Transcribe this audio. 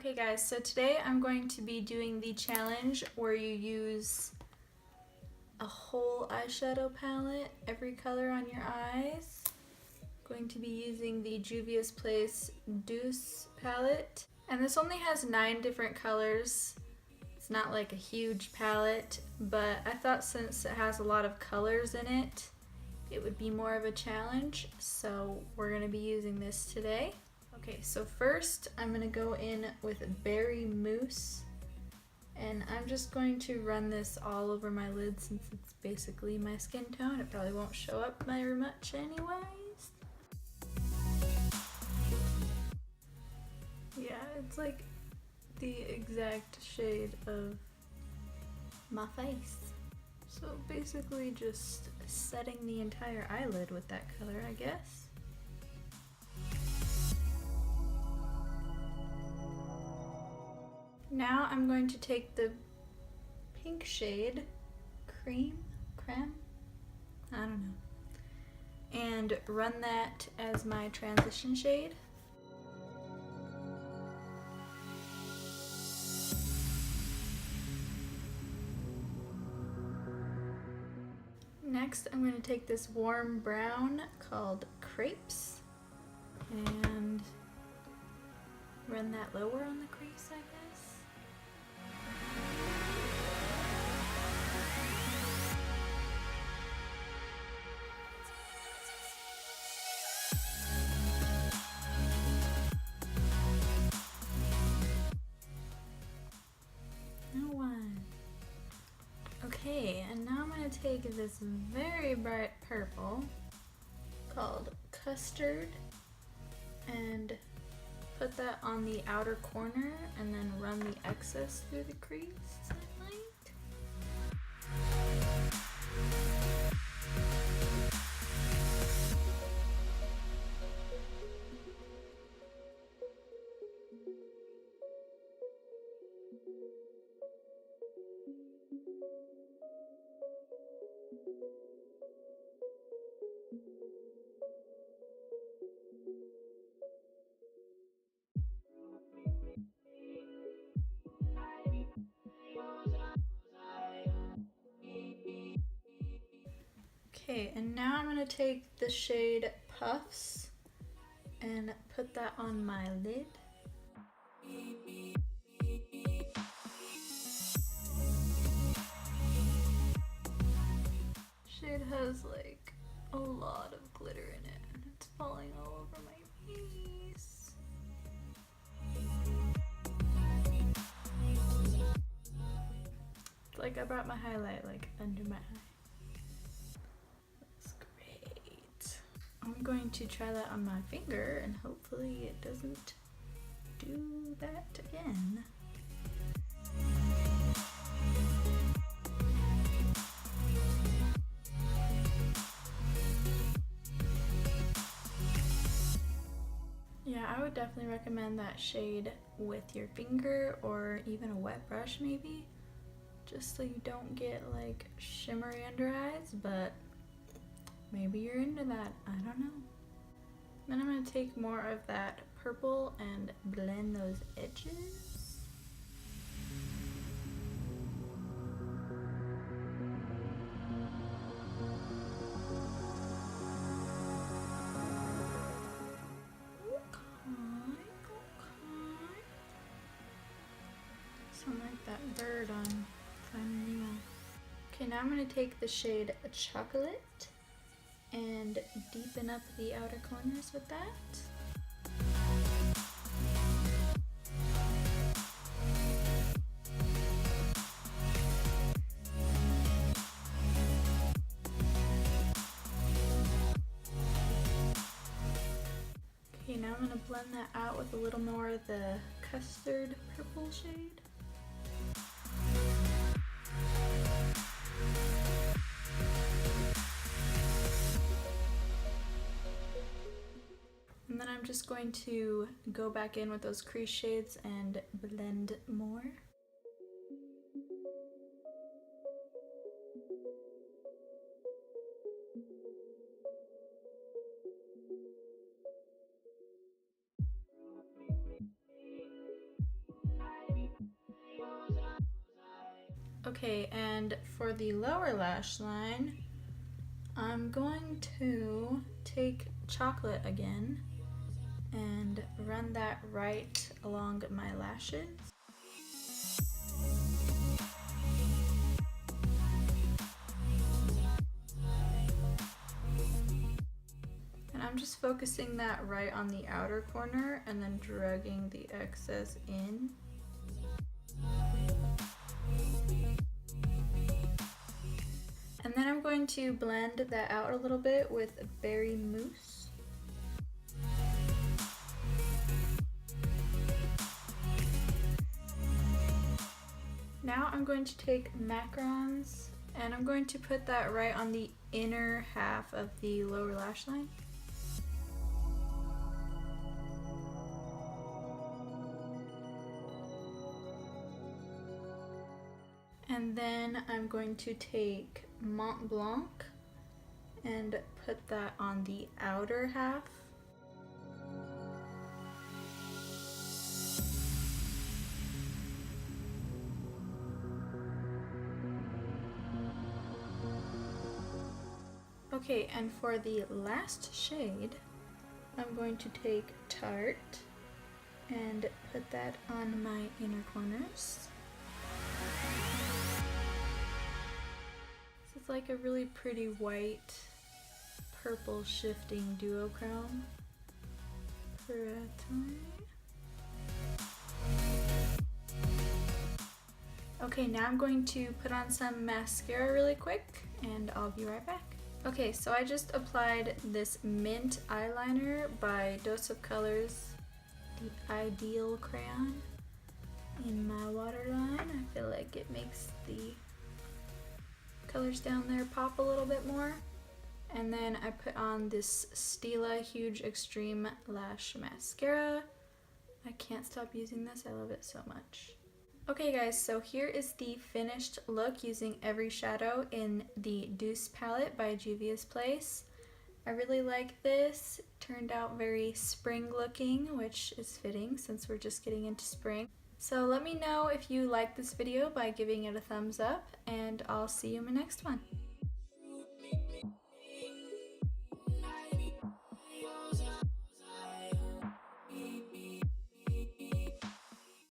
Okay guys, so today I'm going to be doing the challenge where you use a whole eyeshadow palette, every color on your eyes. I'm going to be using the Juvia's Place Douce palette. And this only has 9 different colors. It's not like a huge palette, but I thought since it has a lot of colors in it, it would be more of a challenge. So we're gonna be using this today. Okay, so first I'm gonna go in with Berry Mousse, and I'm just going to run this all over my lid since it's basically my skin tone. It probably won't show up very much anyways. Yeah, it's like the exact shade of my face. So basically just setting the entire eyelid with that color, I guess. Now I'm going to take the pink shade, creme, I don't know, and run that as my transition shade. Next I'm going to take this warm brown called Crepes and run that lower on the crease, I guess. Okay, and now I'm going to take this very bright purple called Custard and put that on the outer corner and then run the excess through the crease, I think. Okay, and now I'm going to take the shade Puffs and put that on my lid. Shade has like a lot of glitter in it and it's falling all over my face. It's like I brought my highlight like under my eye. I'm going to try that on my finger and hopefully it doesn't do that again. Yeah, I would definitely recommend that shade with your finger or even a wet brush maybe, just so you don't get like shimmery under eyes, but maybe you're into that, I don't know. Then I'm going to take more of that purple and blend those edges. Sound like that bird on Finding Nemo. Okay, now I'm going to take the shade Chocolate and deepen up the outer corners with that. Okay, now I'm going to blend that out with a little more of the custard purple shade. And then I'm just going to go back in with those crease shades and blend more. Okay, and for the lower lash line, I'm going to take chocolate again and run that right along my lashes. And I'm just focusing that right on the outer corner and then dragging the excess in. And then I'm going to blend that out a little bit with berry mousse. Now I'm going to take macarons and I'm going to put that right on the inner half of the lower lash line. And then I'm going to take Mont Blanc and put that on the outer half. Okay, and for the last shade, I'm going to take Tarte and put that on my inner corners. It's like a really pretty white purple shifting duochrome for a time. Okay, now I'm going to put on some mascara really quick and I'll be right back. Okay, so I just applied this mint eyeliner by Douce of Colors, the Eyedeal crayon, in my waterline. I feel like it makes the colors down there pop a little bit more. And then I put on this Stila Huge Extreme Lash Mascara. I can't stop using this, I love it so much. Okay guys, so here is the finished look using every shadow in the Douce palette by Juvia's Place. I really like this. It turned out very spring looking, which is fitting since we're just getting into spring. So let me know if you like this video by giving it a thumbs up, and I'll see you in my next one.